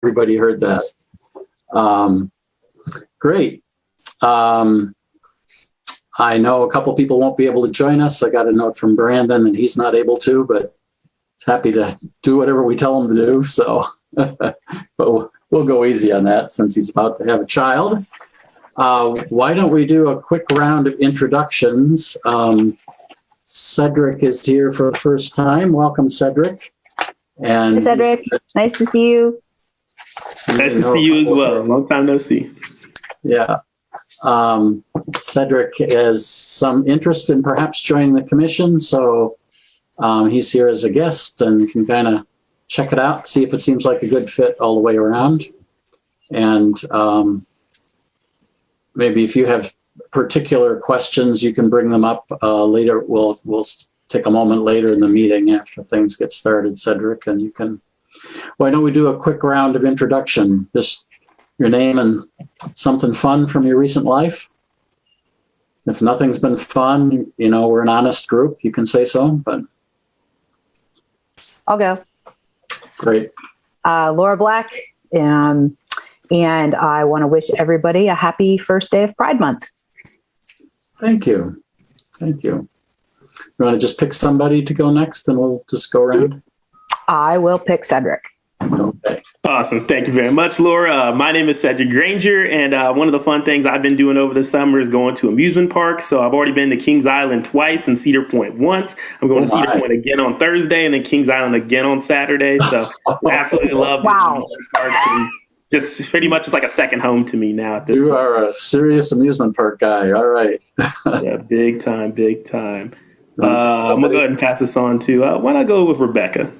everybody heard that. Great. I know a couple people won't be able to join us. I got a note from Brandon that he's not able to, but he's happy to do whatever we tell him to do. So, but we'll go easy on that since he's about to have a child. Why don't we do a quick round of introductions? Cedric is here for the first time. Welcome, Cedric. And hey, Cedric, nice to see you. Nice to see you as well. Long time no see. Yeah. Cedric has some interest in perhaps joining the commission, so he's here as a guest and can kind of check it out, see if it seems like a good fit all the way around. And maybe if you have particular questions, you can bring them up later. We'll take a moment later in the meeting after things get started, Cedric, and you can. Why don't we do a quick round of introduction? Just your name and something fun from your recent life. If nothing's been fun, you know, we're an honest group. You can say so, but. I'll go. Great. Laura Black, and I want to wish everybody a happy first day of Pride Month. Thank you. Thank you. You want to just pick somebody to go next and we'll just go around? I will pick Cedric. Okay. Awesome. Thank you very much, Laura. My name is Cedric Granger, and one of the fun things I've been doing over the summer is going to amusement parks. So I've already been to Kings Island twice and Cedar Point once. I'm going to Cedar Point again on Thursday and then Kings Island again on Saturday. So I absolutely love parks. And just pretty much it's like a second home to me now. You are a serious amusement park guy. All right. Yeah, big time, big time. I'm going to go ahead and pass this on to, why don't I go with Rebecca?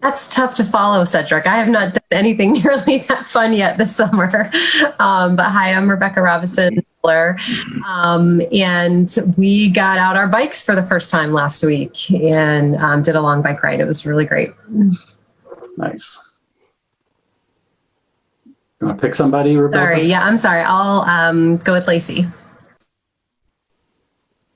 That's tough to follow, Cedric. I have not done anything nearly that fun yet this summer. But hi, I'm Rebecca Robinson, and we got out our bikes for the first time last week and did a long bike ride. It was really great. Nice. You want to pick somebody, Rebecca? Sorry, yeah, I'm sorry. I'll go with Lacey.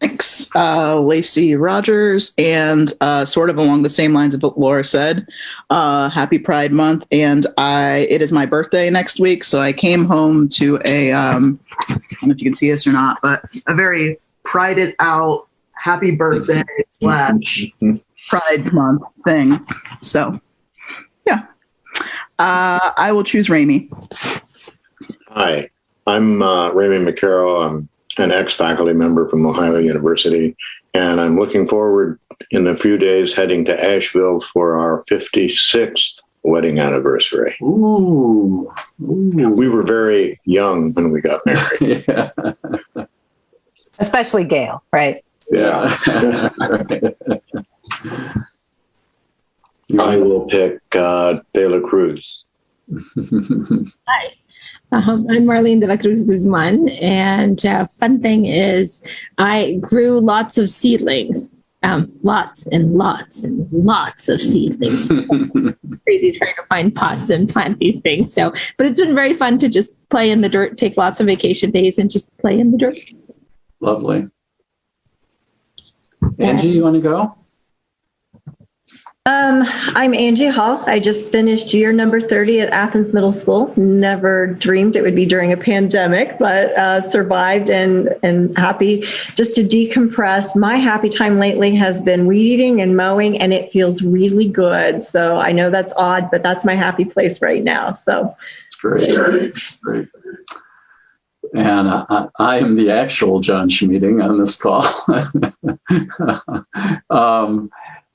Thanks, Lacey Rogers, and sort of along the same lines of what Laura said, happy Pride Month, and it is my birthday next week, so I came home to I don't know if you can see this or not, but a very prided out happy birthday / Pride Month thing. So, yeah, I will choose Rami. Hi, I'm Rami McCarroll. I'm an ex-faculty member from Ohio University, and I'm looking forward in a few days heading to Asheville for our 56th wedding anniversary. Ooh. We were very young when we got married. Yeah. Especially Gail, right? Yeah. I will pick De La Cruz. Hi. I'm Marlene de la Cruz Guzman, and fun thing is I grew lots of seedlings, lots and lots and lots of seedlings. Crazy trying to find pots and plant these things. So, but it's been very fun to just play in the dirt, take lots of vacation days and just play in the dirt. Lovely. Angie, you want to go? I'm Angie Hall. I just finished year number 30 at Athens Middle School. Never dreamed it would be during a pandemic, but survived and happy just to decompress. My happy time lately has been weed eating and mowing, and it feels really good. So I know that's odd, but that's my happy place right now. So Great. And I am the actual John Schmeeding on this call.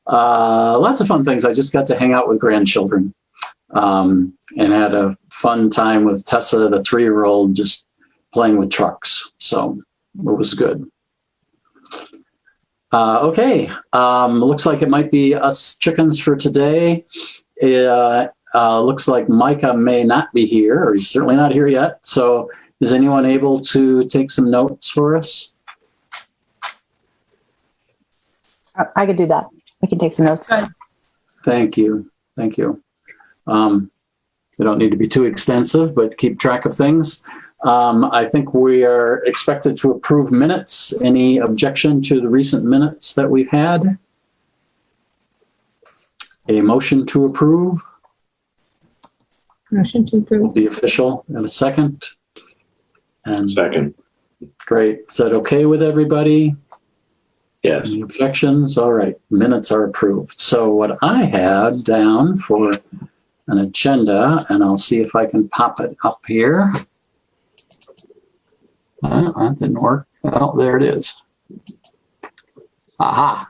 Lots of fun things. I just got to hang out with grandchildren and had a fun time with Tessa, the 3-year-old, just playing with trucks. So it was good. Okay. Looks like it might be us chickens for today. Looks like Micah may not be here, or he's certainly not here yet. So is anyone able to take some notes for us? I could do that. I can take some notes. Thank you. They don't need to be too extensive, but keep track of things. I think we are expected to approve minutes. Any objection to the recent minutes that we've had? A motion to approve? Motion to approve. Be official in a second. And Second. great. Is that okay with everybody? Yes. Any objections? All right. Minutes are approved. So what I had down for an agenda, and I'll see if I can pop it up here. That didn't work. Oh, there it is. Aha.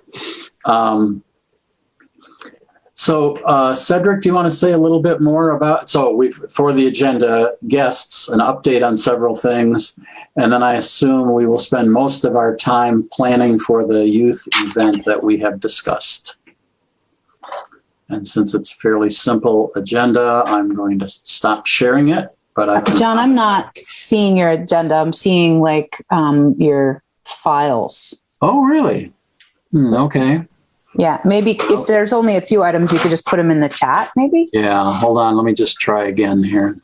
So Cedric, do you want to say a little bit more about, so we've, for the agenda guests, an update on several things, and then I assume we will spend most of our time planning for the youth event that we have discussed. And since it's a fairly simple agenda, I'm going to stop sharing it, but I can. John, I'm not seeing your agenda. I'm seeing like your files. Oh, really? Okay. Yeah, maybe if there's only a few items, you could just put them in the chat, maybe? Yeah, hold on. Let me just try again here.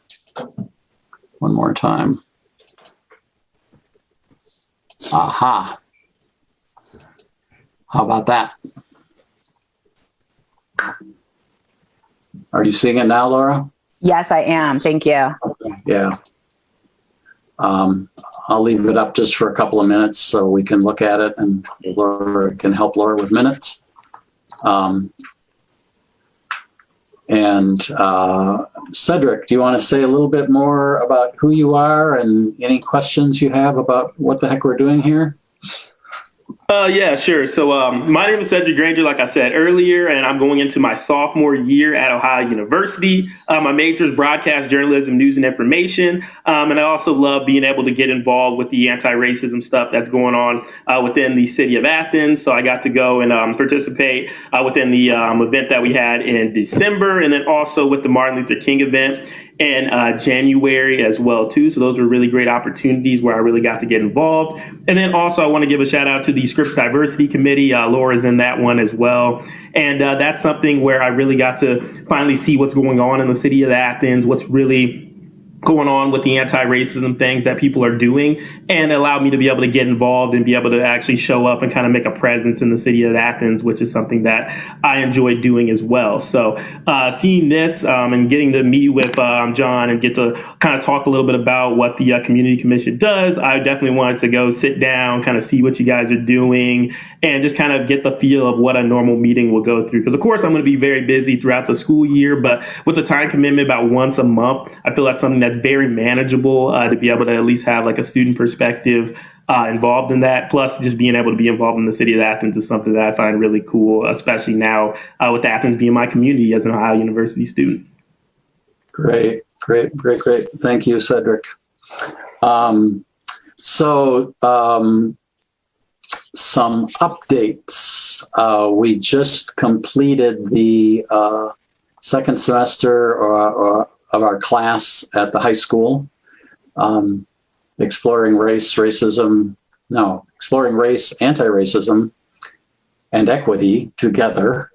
One more time. Aha. How about that? Are you seeing it now, Laura? Yes, I am. Thank you. Yeah. I'll leave it up just for a couple of minutes so we can look at it and Laura can help Laura with minutes. Cedric, do you want to say a little bit more about who you are and any questions you have about what the heck we're doing here? Yeah, sure. So my name is Cedric Granger, like I said earlier, and I'm going into my sophomore year at Ohio University. My major is broadcast journalism, news and information. And I also love being able to get involved with the anti-racism stuff that's going on within the city of Athens. So I got to go and participate within the event that we had in December, and then also with the Martin Luther King event in January as well, too. So those were really great opportunities where I really got to get involved. And then also I want to give a shout out to the Scripps Diversity Committee. Laura's in that one as well. And that's something where I really got to finally see what's going on in the city of Athens, what's really going on with the anti-racism things that people are doing, and it allowed me to be able to get involved and be able to actually show up and kind of make a presence in the city of Athens, which is something that I enjoy doing as well. So seeing this and getting to meet with John and get to kind of talk a little bit about what the Community Commission does, I definitely wanted to go sit down, kind of see what you guys are doing, and just kind of get the feel of what a normal meeting will go through. Because, of course, I'm going to be very busy throughout the school year, but with the time commitment about once a month, I feel that's something that's very manageable to be able to at least have like a student perspective involved in that. Plus, just being able to be involved in the city of Athens is something that I find really cool, especially now with Athens being my community as an Ohio University student. Great. Thank you, Cedric. Some updates. We just completed the second semester of our class at the high school, exploring race, anti-racism, and equity together.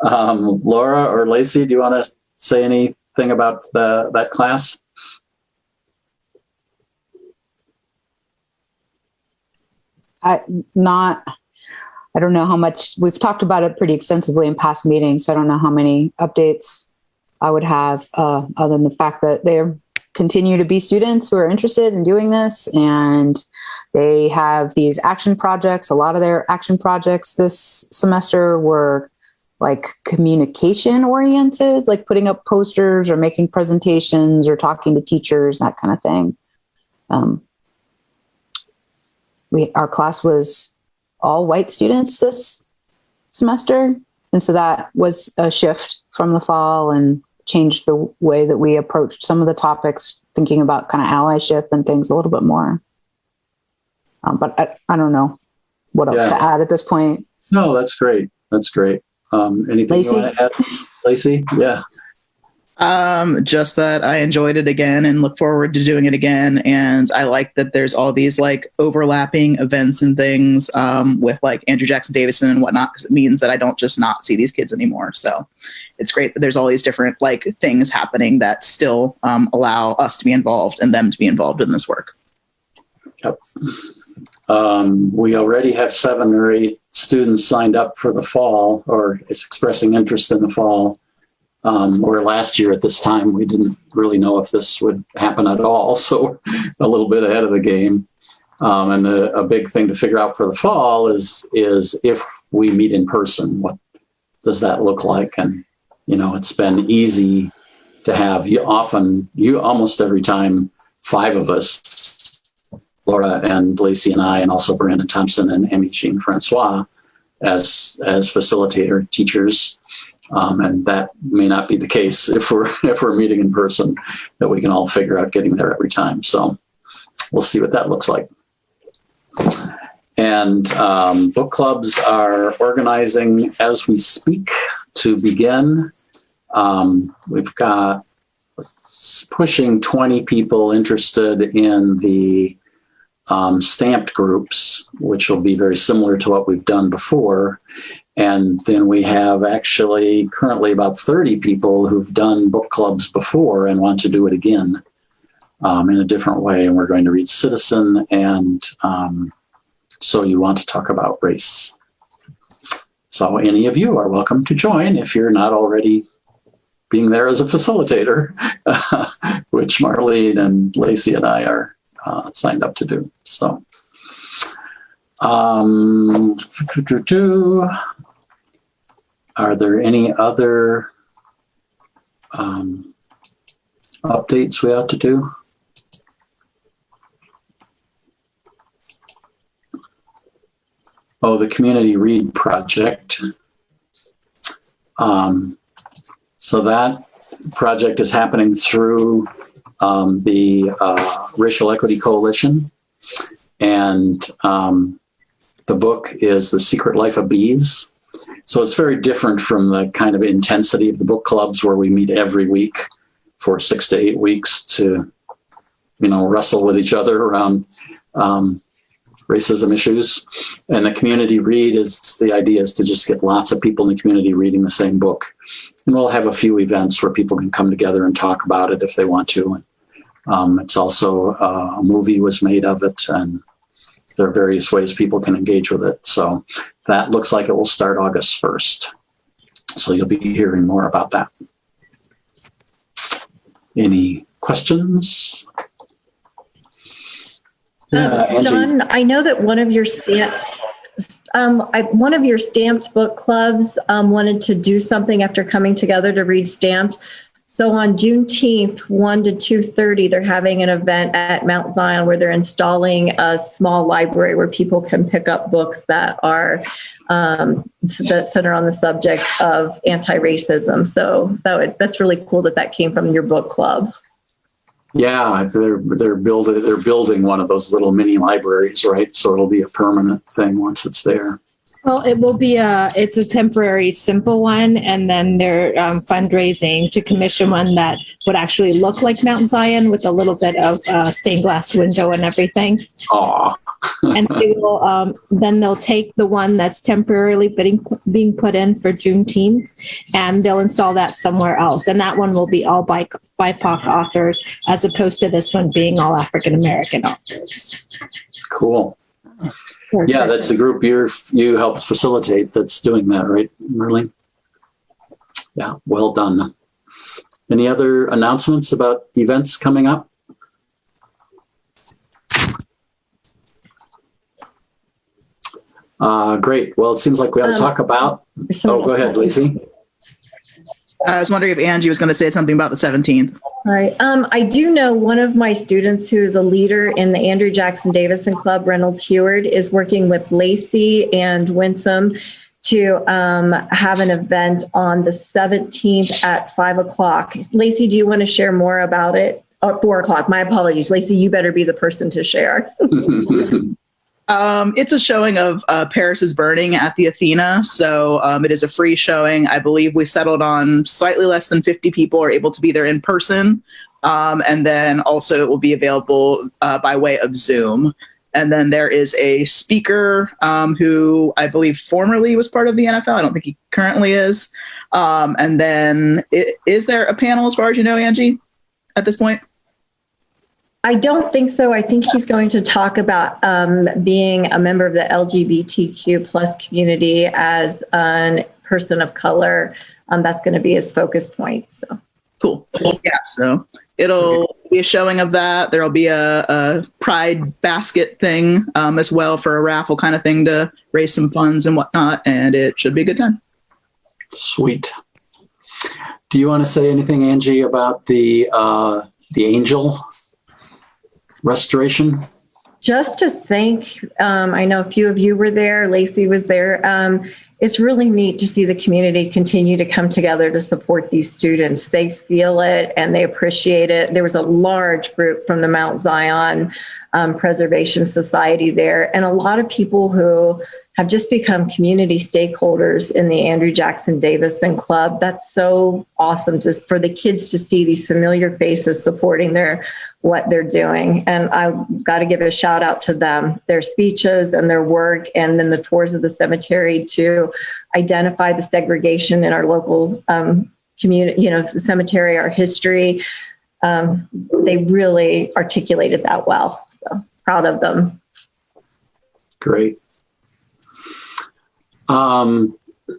Laura or Lacey, do you want to say anything about that class? I don't know how much, we've talked about it pretty extensively in past meetings, so I don't know how many updates I would have other than the fact that there continue to be students who are interested in doing this, and they have these action projects. A lot of their action projects this semester were like communication oriented, like putting up posters or making presentations or talking to teachers, that kind of thing. Our class was all white students this semester. And so that was a shift from the fall and changed the way that we approached some of the topics, thinking about kind of allyship and things a little bit more. But I don't know what else to add at this point. No, that's great. Anything Lacey? you want to add, Lacey? Yeah. Just that I enjoyed it again and look forward to doing it again. And I like that there's all these like overlapping events and things with like Andrew Jackson Davison and whatnot, because it means that I don't just not see these kids anymore. So it's great that there's all these different like things happening that still allow us to be involved and them to be involved in this work. Yep. We already have 7 or 8 students signed up for the fall, or is expressing interest in the fall. Where last year at this time, we didn't really know if this would happen at all. So a little bit ahead of the game. And a big thing to figure out for the fall is if we meet in person, what does that look like? And, it's been easy to have almost every time, 5 of us, Laura and Lacey and I, and also Brandon Thompson and Amy Jean Francois as facilitator teachers. And that may not be the case if we're meeting in person, that we can all figure out getting there every time. So we'll see what that looks like. And book clubs are organizing as we speak to begin. We've got pushing 20 people interested in the stamped groups, which will be very similar to what we've done before. And then we have actually currently about 30 people who've done book clubs before and want to do it again in a different way. And we're going to read Citizen and So You Want to Talk About Race. So any of you are welcome to join if you're not already being there as a facilitator, which Marlene and Lacey and I are signed up to do. So are there any other updates we ought to do? Oh, the Community Read Project. So that project is happening through the Racial Equity Coalition. And the book is The Secret Life of Bees. So it's very different from the kind of intensity of the book clubs where we meet every week for 6 to 8 weeks to, wrestle with each other around racism issues. And the community read the idea is to just get lots of people in the community reading the same book. And we'll have a few events where people can come together and talk about it if they want to. And it's also a movie was made of it, and there are various ways people can engage with it. So that looks like it will start August 1st. So you'll be hearing more about that. Any questions? John, I know that one of your stamped book clubs wanted to do something after coming together to read Stamped. So on Juneteenth, 1 to 2:30, they're having an event at Mount Zion where they're installing a small library where people can pick up books that are that center on the subject of anti-racism. So that's really cool that came from your book club. Yeah, they're building one of those little mini libraries, right? So it'll be a permanent thing once it's there. Well, it will be it's a temporary, simple one, and then they're fundraising to commission one that would actually look like Mount Zion with a little bit of stained glass window and everything. Aw. And they will, then they'll take the one that's temporarily being put in for Juneteenth, and they'll install that somewhere else. And that one will be all BIPOC authors, as opposed to this one being all African-American authors. Cool. Yeah, that's the group you helped facilitate that's doing that, right, Merlene? Yeah, well done. Any other announcements about events coming up? Great. Well, it seems like we ought to talk about. Go ahead, Lacey. I was wondering if Angie was going to say something about the 17th. All right. I do know one of my students who is a leader in the Andrew Jackson Davison Club, Reynolds Heward, is working with Lacey and Winsome to have an event on the 17th at 5 o'clock. Lacey, do you want to share more about it? Oh, 4 o'clock. My apologies. Lacey, you better be the person to share. It's a showing of Paris is Burning at the Athena. So it is a free showing. I believe we settled on slightly less than 50 people are able to be there in person. And then also it will be available by way of Zoom. And then there is a speaker who I believe formerly was part of the NFL. I don't think he currently is. And then is there a panel as far as you know, Angie, at this point? I don't think so. I think he's going to talk about being a member of the LGBTQ plus community as an person of color, that's going to be his focus point. So Cool. Yeah. So it'll be a showing of that. There'll be a pride basket thing as well for a raffle kind of thing to raise some funds and whatnot. And it should be a good time. Sweet. Do you want to say anything, Angie, about the angel restoration? just to thank, I know a few of you were there, Lacey was there. It's really neat to see the community continue to come together to support these students. They feel it and they appreciate it. There was a large group from the Mount Zion Preservation Society there, and a lot of people who have just become community stakeholders in the Andrew Jackson Davison Club. That's so awesome just for the kids to see these familiar faces supporting what they're doing. And I've got to give a shout out to them, their speeches and their work, and then the tours of the cemetery to identify the segregation in our local community, cemetery, our history. They really articulated that well. So proud of them. Great.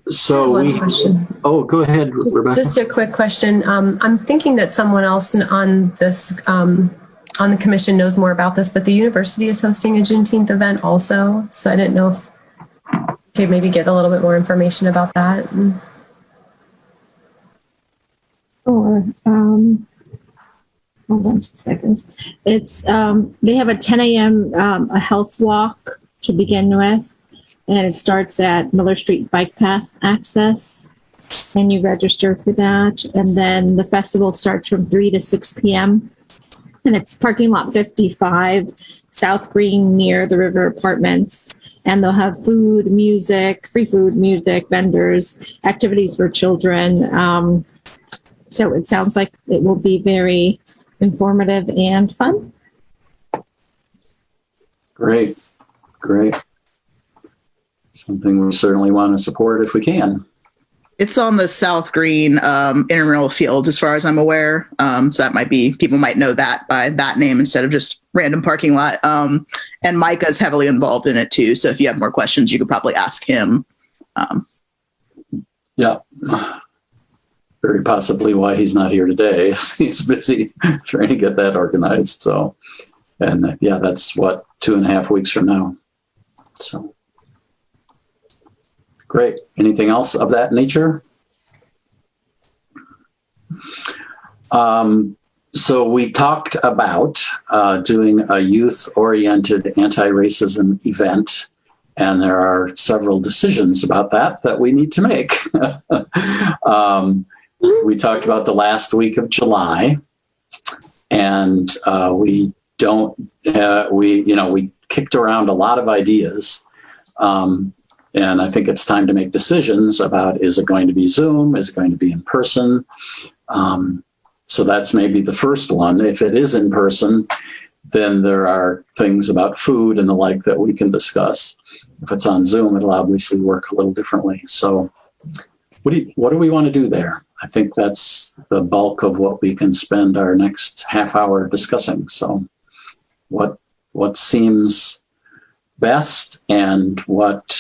So One question. Oh, go ahead, Rebecca. Just a quick question. I'm thinking that someone else on this, on the commission knows more about this, but the university is hosting a Juneteenth event also. So I didn't know if you could maybe get a little bit more information about that. Or, hold on 2 seconds. It's, they have a 10 a.m. A health walk to begin with. And it starts at Miller Street Bike Path Access, and you register for that. And then the festival starts from 3 to 6 p.m. And it's parking lot 55, South Green near the River Apartments. And they'll have food, music, free food, music, vendors, activities for children. So it sounds like it will be very informative and fun. Great. Something we certainly want to support if we can. It's on the South Green intramural field, as far as I'm aware. So that might be, people might know that by that name instead of just random parking lot. And Micah's heavily involved in it too. So if you have more questions, you could probably ask him. Yeah. Very possibly why he's not here today. He's busy trying to get that organized. So, and yeah, that's what, 2.5 weeks from now. So. Great. Anything else of that nature? So we talked about doing a youth-oriented anti-racism event, and there are several decisions about that we need to make. We talked about the last week of July, and we kicked around a lot of ideas. And I think it's time to make decisions about, is it going to be Zoom? Is it going to be in person? So that's maybe the first one. If it is in person, then there are things about food and the like that we can discuss. If it's on Zoom, it'll obviously work a little differently. So what do we want to do there? I think that's the bulk of what we can spend our next half hour discussing. So what seems best, and what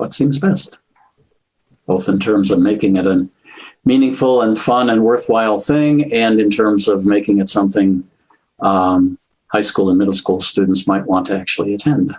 seems best, both in terms of making it a meaningful and fun and worthwhile thing, and in terms of making it something high school and middle school students might want to actually attend.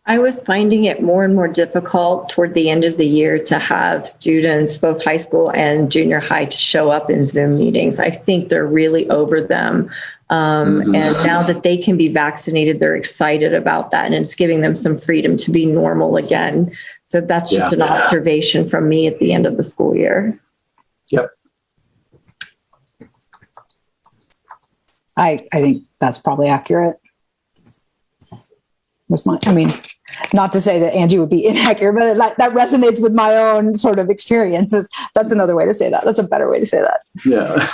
I was finding it more and more difficult toward the end of the year to have students, both high school and junior high, to show up in Zoom meetings. I think they're really over them. And now that they can be vaccinated, they're excited about that. And it's giving them some freedom to be normal again. So that's just an observation from me at the end of the school year. Yep. I think that's probably accurate. Not to say that Angie would be inaccurate, but that resonates with my own sort of experiences. That's another way to say that. That's a better way to say that. Yeah.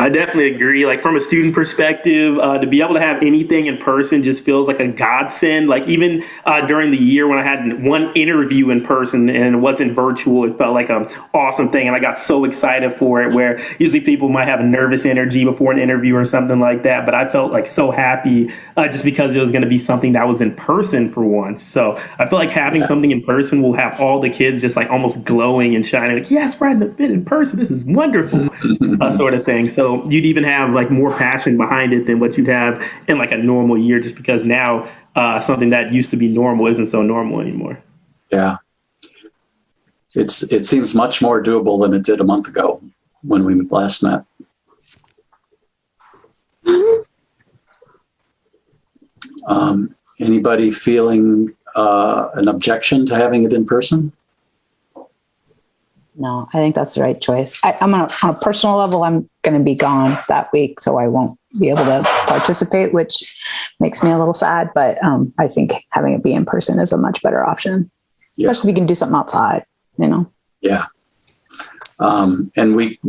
I definitely agree. Like from a student perspective, to be able to have anything in person just feels like a godsend. Like even during the year when I had one interview in person and it wasn't virtual, it felt like an awesome thing. And I got so excited for it, where usually people might have a nervous energy before an interview or something like that. But I felt like so happy just because it was going to be something that was in person for once. So I feel like having something in person will have all the kids just like almost glowing and shining. Like, yes, we're in person. This is wonderful, sort of thing. So you'd even have like more passion behind it than what you'd have in like a normal year, just because now something that used to be normal isn't so normal anymore. Yeah. It seems much more doable than it did a month ago when we last met. Anybody feeling an objection to having it in person? No, I think that's the right choice. I'm on a personal level, I'm going to be gone that week, so I won't be able to participate, which makes me a little sad. But I think having it be in person is a much better option, especially if you can do something outside, you know? Yeah. And we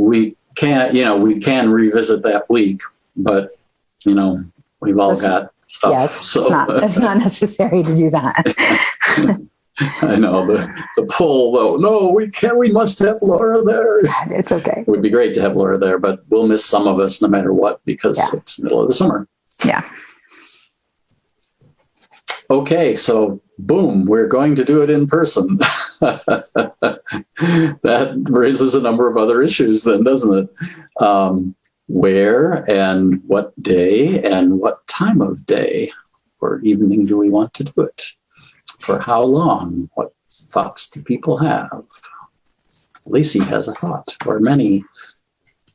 can revisit that week, but we've all got stuff. Yes, it's not necessary to do that. I know the poll though. No, we can't. We must have Laura there. It's okay. It would be great to have Laura there, but we'll miss some of us no matter what because it's the middle of the summer. Yeah. Okay, so boom, we're going to do it in person. That raises a number of other issues then, doesn't it? Where and what day and what time of day or evening do we want to do it? For how long? What thoughts do people have? Lacey has a thought, or many.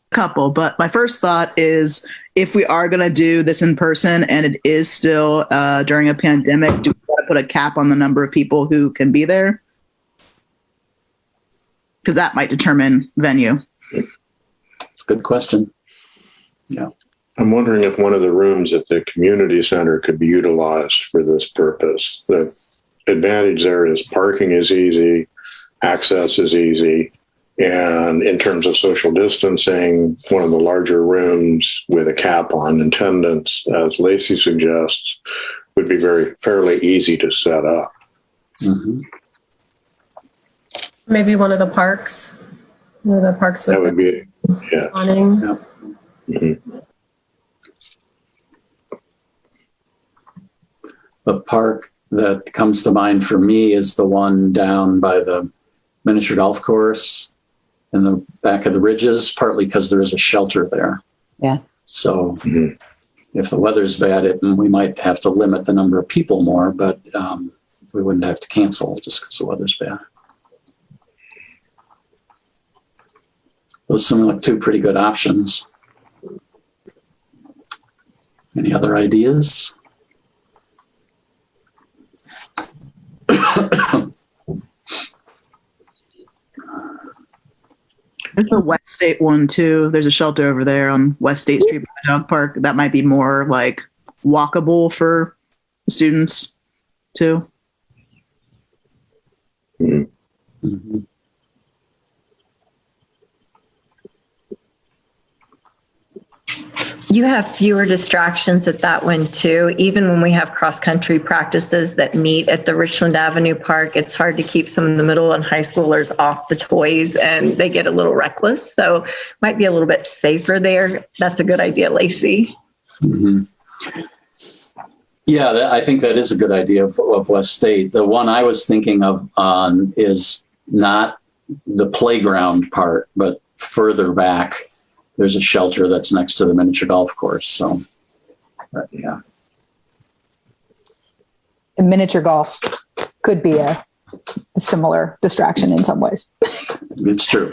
Couple, but my first thought is if we are going to do this in person and it is still during a pandemic, do we want to put a cap on the number of people who can be there? Because that might determine venue. It's a good question. Yeah. I'm wondering if one of the rooms at the community center could be utilized for this purpose. The advantage there is parking is easy, access is easy, and in terms of social distancing, one of the larger rooms with a cap on attendance, as Lacey suggests, would be fairly easy to set up. Mm-hmm. Maybe one of the parks. One of the parks with That would be, yeah. awning. Yeah. Mm-hmm. The park that comes to mind for me is the one down by the miniature golf course in the back of the ridges, partly because there is a shelter there. Yeah. So if the weather's bad, we might have to limit the number of people more, but we wouldn't have to cancel just because the weather's bad. Those seem like two pretty good options. Any other ideas? There's the West State one too. There's a shelter over there on West State Street by the dog park. That might be more like walkable for students too. Mm-hmm. You have fewer distractions at that one too. Even when we have cross-country practices that meet at the Richland Avenue Park, it's hard to keep some of the middle and high schoolers off the toys and they get a little reckless. So might be a little bit safer there. That's a good idea, Lacey. Mm-hmm. Yeah, I think that is a good idea of West State. The one I was thinking of is not the playground part, but further back. There's a shelter that's next to the miniature golf course. So, yeah. And miniature golf could be a similar distraction in some ways. It's true.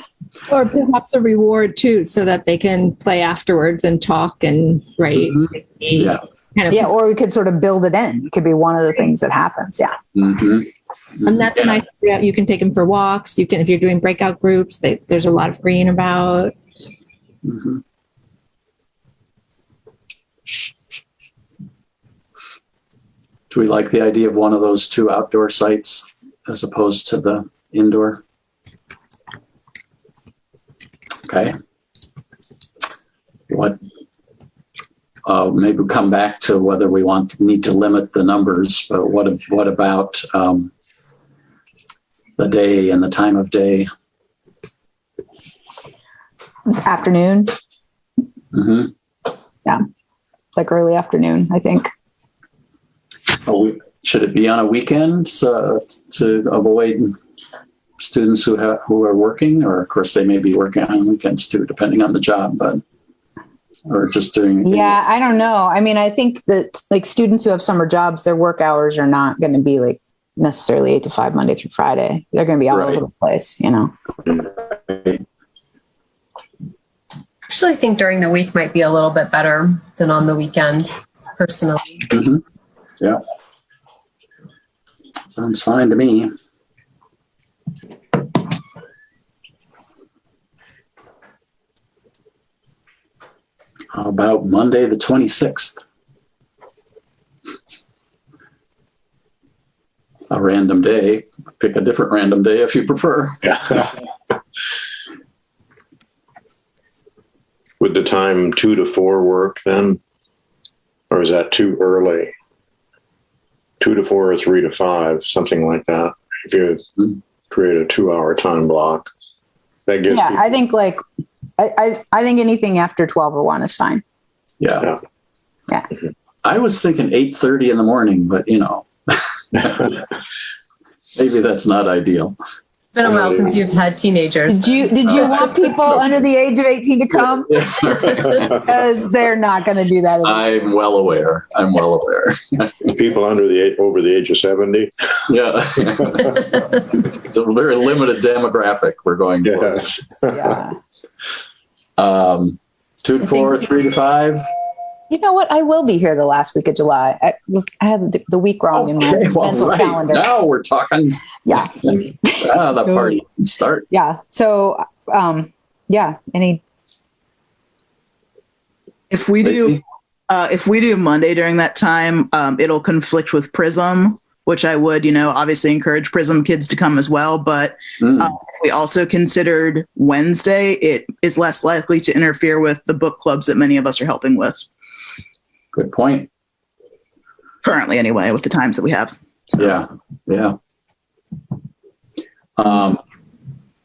Or perhaps a reward too, so that they can play afterwards and talk and write. Mm-hmm. Yeah. Yeah, or we could sort of build it in. It could be one of the things that happens. Yeah. Mm-hmm. And that's nice. Yeah, you can take them for walks. You can, if you're doing breakout groups, there's a lot of green about. Mm-hmm. Do we like the idea of one of those two outdoor sites as opposed to the indoor? Okay. what, maybe we'll come back to whether we need to limit the numbers, but what about the day and the time of day? Afternoon. Mm-hmm. Yeah. Like early afternoon, I think. Should it be on a weekend to avoid students who are working, or of course they may be working on weekends too, depending on the job, or just doing. Yeah, I don't know. I mean, I think that like students who have summer jobs, their work hours are not going to be like necessarily 8 to 5 Monday through Friday. They're going to be all over the place, you know. Actually, I think during the week might be a little bit better than on the weekend, personally. Mm-hmm. Yeah. Sounds fine to me. How about Monday, the 26th? A random day. Pick a different random day if you prefer. Yeah. Would the time 2 to 4 work then? Or is that too early? 2 to 4 or 3 to 5, something like that. If you create a 2-hour time block, that gives Yeah, people, I think like I think anything after 12 or 1 is fine. Yeah. Yeah. I was thinking 8:30 in the morning, but maybe that's not ideal. It's been a while since you've had teenagers. Did you want people under the age of 18 to come? Because they're not going to do that. I'm well aware. people over the age of 70. Yeah. It's a very limited demographic we're going for. Yeah. Yeah. 2 to 4, 3 to 5. You know what? I will be here the last week of July. I had the week wrong in my mental calendar. Now we're talking. Yeah. The party can start. Yeah. So, yeah. If we do Monday during that time, it'll conflict with Prism, which I would, obviously encourage Prism kids to come as well. But if we also considered Wednesday, it is less likely to interfere with the book clubs that many of us are helping with. Good point. Currently, anyway, with the times that we have. So. Yeah.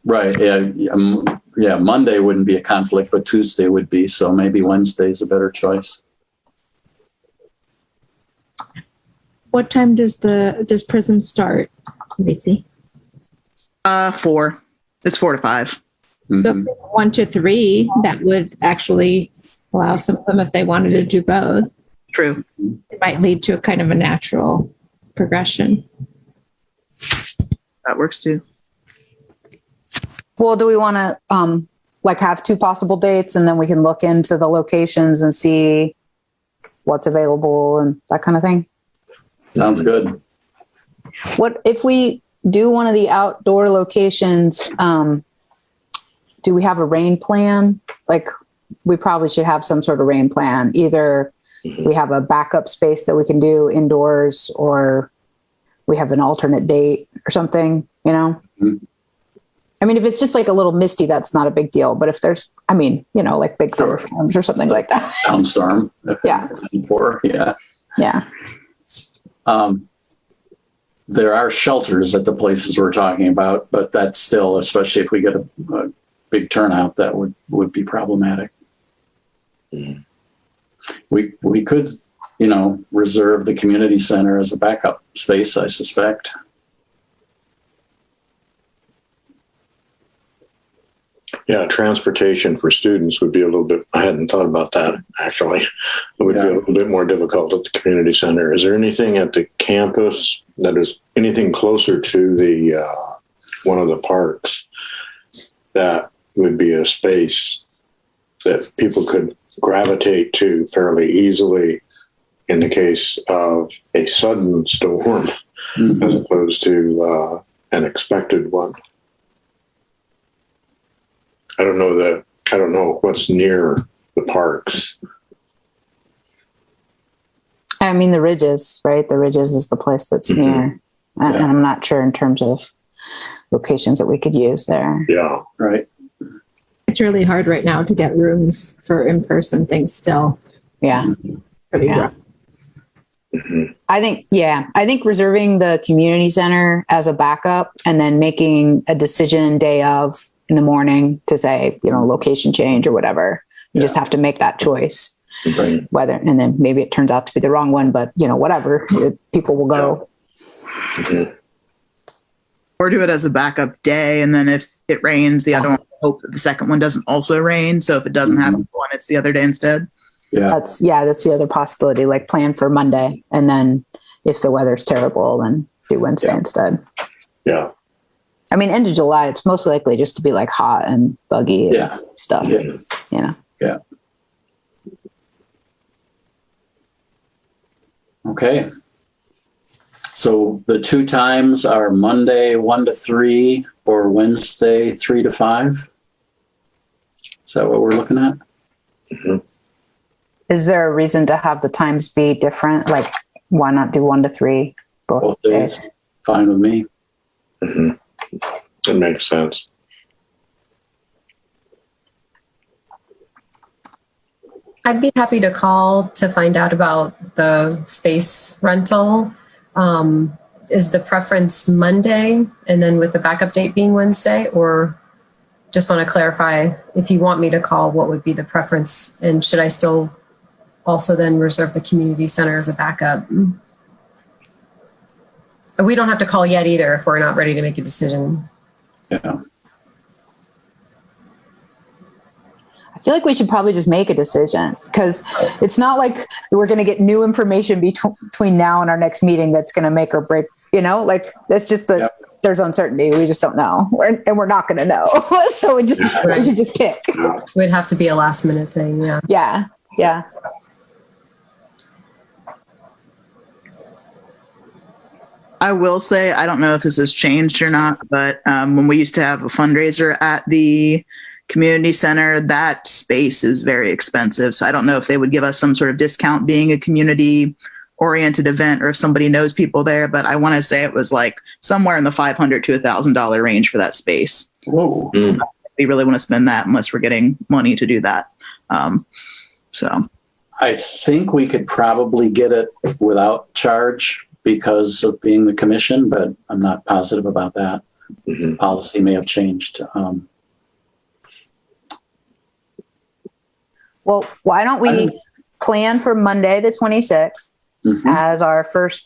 Right. Yeah. Monday wouldn't be a conflict, but Tuesday would be. So maybe Wednesday is a better choice. What time does Prism start, Lacey? 4. It's 4 to 5. Mm-hmm. So 1 to 3, that would actually allow some of them, if they wanted to do both. True. It might lead to a kind of a natural progression. That works too. Well, do we want to have 2 possible dates, and then we can look into the locations and see what's available and that kind of thing? Sounds good. What if we do one of the outdoor locations? Do we have a rain plan? Like, we probably should have some sort of rain plan. Either we have a backup space that we can do indoors, or we have an alternate date or something, Mm-hmm. I mean, if it's just like a little misty, that's not a big deal. But if there's, like big thunderstorms or something like that. Downstorm. Yeah. Yeah. There are shelters at the places we're talking about, but that's still, especially if we get a big turnout, that would be problematic. Mm. We could, reserve the community center as a backup space, I suspect. Yeah, transportation for students would be a little bit, I hadn't thought about that, actually. It would be a little bit more difficult at the community center. Is there anything at the campus that is anything closer to the one of the parks that would be a space that people could gravitate to fairly easily in the case of a sudden storm, as opposed to an expected one? I don't know what's near the parks. I mean, the Ridges, right? The Ridges is the place that's near. And I'm not sure in terms of locations that we could use there. Yeah. Right. It's really hard right now to get rooms for in-person things still. Yeah. Pretty Yeah. rough. I think reserving the community center as a backup and then making a decision day of in the morning to say, location change or whatever. You just have to make that choice. Right. Whether, and then maybe it turns out to be the wrong one, but whatever, people will go. Mhm. Or do it as a backup day, and then if it rains, the other one, hope that the second one doesn't also rain. So if it doesn't happen one, it's the other day instead. Yeah. That's the other possibility, like plan for Monday. And then if the weather's terrible, then do Wednesday instead. Yeah. I mean, end of July, it's most likely just to be like hot and buggy and stuff, Yeah. Yeah. Okay. So the 2 times are Monday 1 to 3 or Wednesday 3 to 5. Is that what we're looking at? Mm-hmm. Is there a reason to have the times be different? Like, why not do 1 to 3 both days? Fine with me. Mm-hmm. It makes sense. I'd be happy to call to find out about the space rental. Is the preference Monday and then with the backup date being Wednesday, or just want to clarify if you want me to call, what would be the preference? And should I still also then reserve the community center as a backup? We don't have to call yet either if we're not ready to make a decision. Yeah. I feel like we should probably just make a decision, because it's not like we're going to get new information between now and our next meeting that's going to make or break, like that's just there's uncertainty. We just don't know. And we're not going to know. So we should just pick. It would have to be a last minute thing. Yeah. Yeah. Yeah. I will say, I don't know if this has changed or not, but when we used to have a fundraiser at the community center, that space is very expensive. So I don't know if they would give us some sort of discount being a community oriented event, or if somebody knows people there, but I want to say it was like somewhere in the $500 to $1,000 range for that space. Whoa. We really want to spend that unless we're getting money to do that. So I think we could probably get it without charge because of being the commission, but I'm not positive about that. Mm-hmm. Policy may have changed. Well, why don't we plan for Monday, the 26th as our first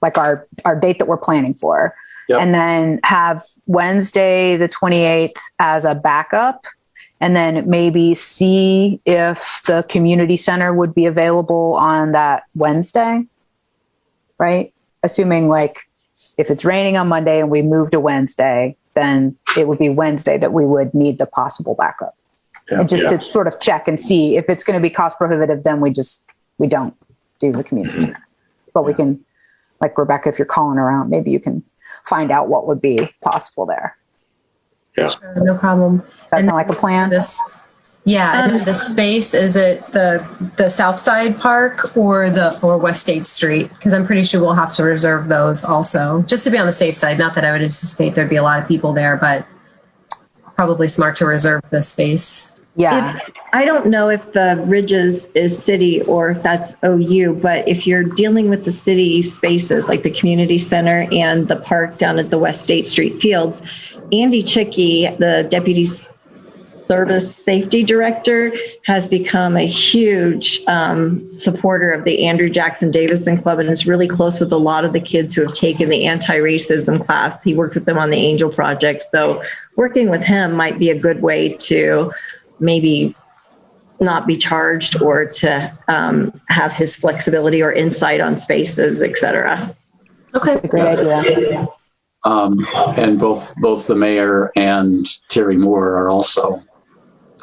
like our date that we're planning for. Yep. And then have Wednesday, the 28th as a backup. And then maybe see if the community center would be available on that Wednesday, right? Assuming like if it's raining on Monday and we move to Wednesday, then it would be Wednesday that we would need the possible backup. Yeah. And just to sort of check and see if it's going to be cost prohibitive, then we don't do the community center. But we can, like Rebecca, if you're calling around, maybe you can find out what would be possible there. Yeah. Sure, no problem. That sound like a plan? And then the space, is it the South Side Park or West State Street? Because I'm pretty sure we'll have to reserve those also, just to be on the safe side. Not that I would anticipate there'd be a lot of people there, but probably smart to reserve the space. Yeah. I don't know if the Ridges is city or if that's OU, but if you're dealing with the city spaces like the community center and the park down at the West State Street Fields, Andy Chicky, the deputy service safety director, has become a huge supporter of the Andrew Jackson Davison Club and is really close with a lot of the kids who have taken the anti-racism class. He worked with them on the Angel Project. So working with him might be a good way to maybe not be charged or to have his flexibility or insight on spaces, et cetera. Okay. That's a great idea. And both the mayor and Terry Moore are also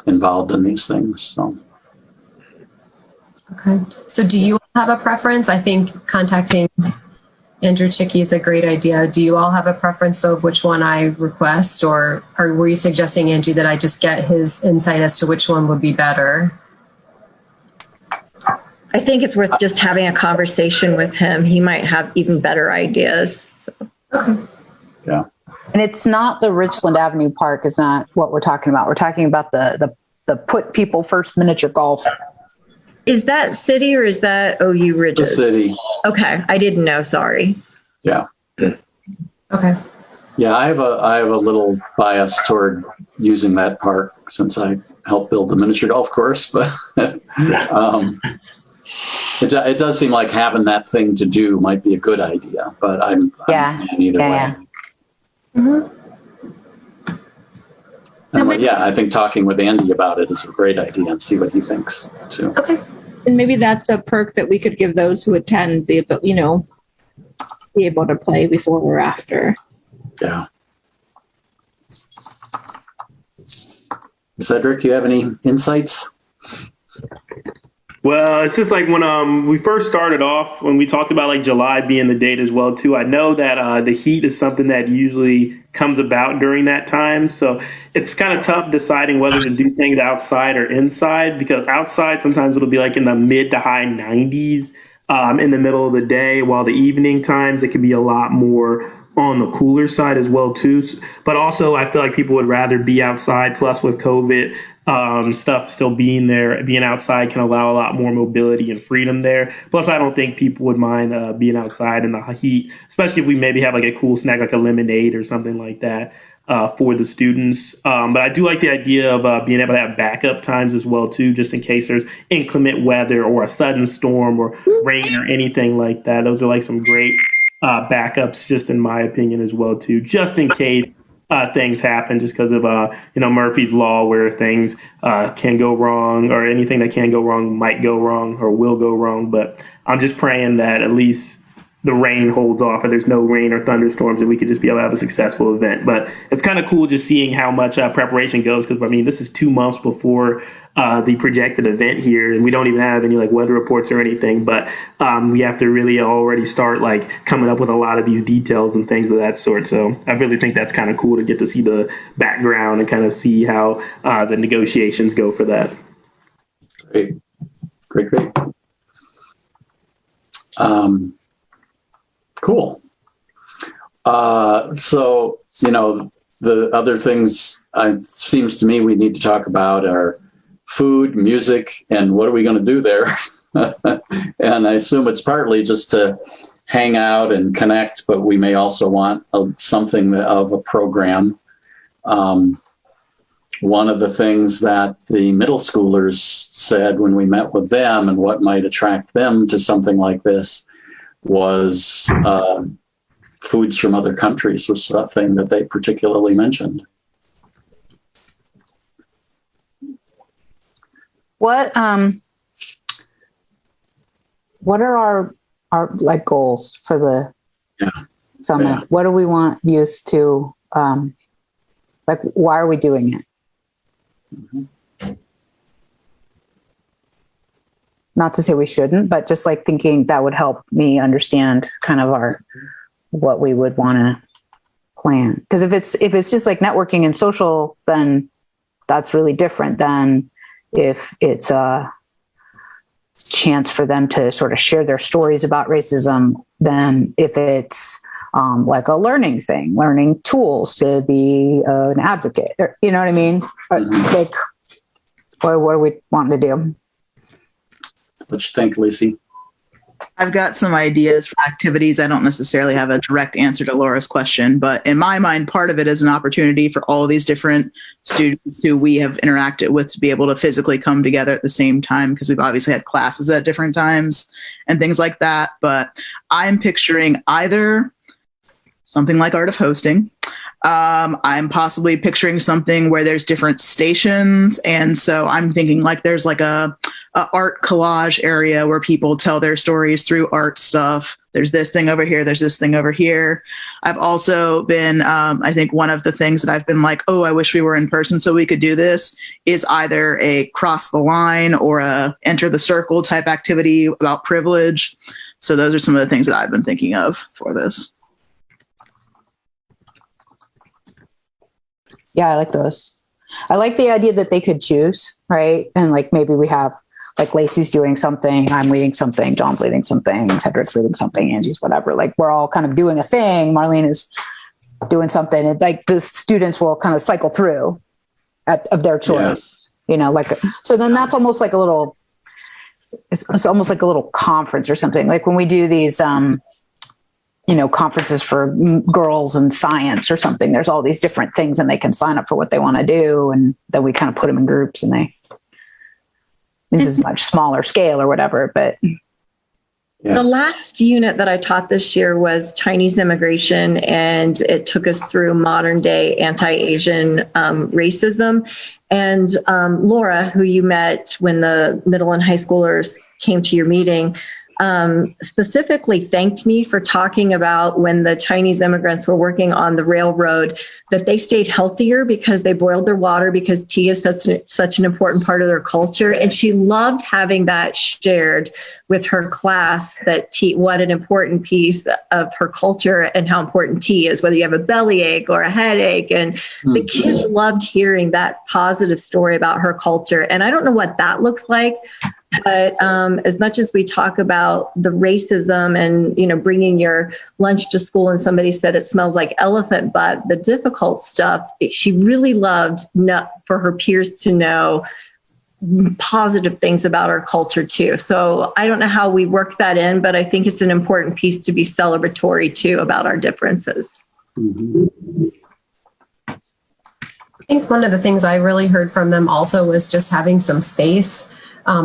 involved in these things. So. Okay. So do you have a preference? I think contacting Andrew Chicky is a great idea. Do you all have a preference of which one I request, or were you suggesting, Angie, that I just get his insight as to which one would be better? I think it's worth just having a conversation with him. He might have even better ideas. So. Okay. Yeah. And it's not the Richland Avenue Park is not what we're talking about. We're talking about the put people first miniature golf. Is that city or is that OU Ridges? The city. Okay, I didn't know. Sorry. Yeah. Okay. Yeah, I have a little bias toward using that park since I helped build the miniature golf course, but it does seem like having that thing to do might be a good idea, but I'm a fan either way. Yeah. Mm-hmm. And I think talking with Andy about it is a great idea and see what he thinks too. Okay. And maybe that's a perk that we could give those who attend be able to play before or after. Yeah. Cedric, you have any insights? Well, it's just like when we first started off, when we talked about like July being the date as well too. I know that the heat is something that usually comes about during that time, so it's kind of tough deciding whether to do things outside or inside, because outside sometimes it'll be like in the mid to high 90s in the middle of the day, while the evening times it can be a lot more on the cooler side as well too. But also I feel like people would rather be outside, plus with COVID stuff still being there, being outside can allow a lot more mobility and freedom there. Plus I don't think people would mind being outside in the heat, especially if we maybe have like a cool snack like a lemonade or something like that for the students. But I do like the idea of being able to have backup times as well too, just in case there's inclement weather or a sudden storm or rain or anything like that. Those are like some great backups, just in my opinion as well too, just in case things happen, just because of Murphy's Law, where things can go wrong, or anything that can go wrong might go wrong or will go wrong. But I'm just praying that at least the rain holds off and there's no rain or thunderstorms, and we could just be able to have a successful event. But it's kind of cool just seeing how much preparation goes, because this is 2 months before the projected event here, and we don't even have any like weather reports or anything, but we have to really already start like coming up with a lot of these details and things of that sort. So I really think that's kind of cool to get to see the background and kind of see how the negotiations go for that. Great. Cool. So the other things seems to me we need to talk about are food, music, and what are we going to do there? And I assume it's partly just to hang out and connect, but we may also want something of a program. One of the things that the middle schoolers said when we met with them and what might attract them to something like this was foods from other countries was something that they particularly mentioned. What are our like goals for the summit? Yeah. What do we want youth to like? Why are we doing it? Mm-hmm. Not to say we shouldn't, but just like thinking that would help me understand kind of what we would want to plan. Because if it's just like networking and social, then that's really different than if it's a chance for them to sort of share their stories about racism, than if it's like a learning thing, learning tools to be an advocate. Or, you know what I mean? Like, what are we wanting to do? What you think, Lacey? I've got some ideas for activities. I don't necessarily have a direct answer to Laura's question, but in my mind, part of it is an opportunity for all these different students who we have interacted with to be able to physically come together at the same time, because we've obviously had classes at different times and things like that. But I'm picturing either something like Art of Hosting. I'm possibly picturing something where there's different stations. And so I'm thinking like there's like a art collage area where people tell their stories through art stuff. There's this thing over here. There's this thing over here. I've also been, I think one of the things that I've been like, oh, I wish we were in person so we could do this, is either a cross the line or a enter the circle type activity about privilege. So those are some of the things that I've been thinking of for this. Yeah, I like those. I like the idea that they could choose, right? And like maybe we have like Lacey's doing something, I'm leading something, John's leading something, Cedric's leading something, Angie's whatever. Like we're all kind of doing a thing. Marlene is doing something, and like the students will kind of cycle through of their choice, so then that's almost like a little, it's almost like a little conference or something. Like when we do these, conferences for girls and science or something, there's all these different things and they can sign up for what they want to do. And then we kind of put them in groups and this is much smaller scale or whatever, but. The last unit that I taught this year was Chinese immigration, and it took us through modern day anti-Asian racism. And Laura, who you met when the middle and high schoolers came to your meeting, specifically thanked me for talking about when the Chinese immigrants were working on the railroad, that they stayed healthier because they boiled their water, because tea is such an important part of their culture. And she loved having that shared with her class, that tea, what an important piece of her culture and how important tea is, whether you have a bellyache or a headache. And the kids loved hearing that positive story about her culture. And I don't know what that looks like. But as much as we talk about the racism and, bringing your lunch to school and somebody said it smells like elephant butt, the difficult stuff, she really loved for her peers to know positive things about our culture too. So I don't know how we work that in, but I think it's an important piece to be celebratory too about our differences. Mm-hmm. I think one of the things I really heard from them also was just having some space.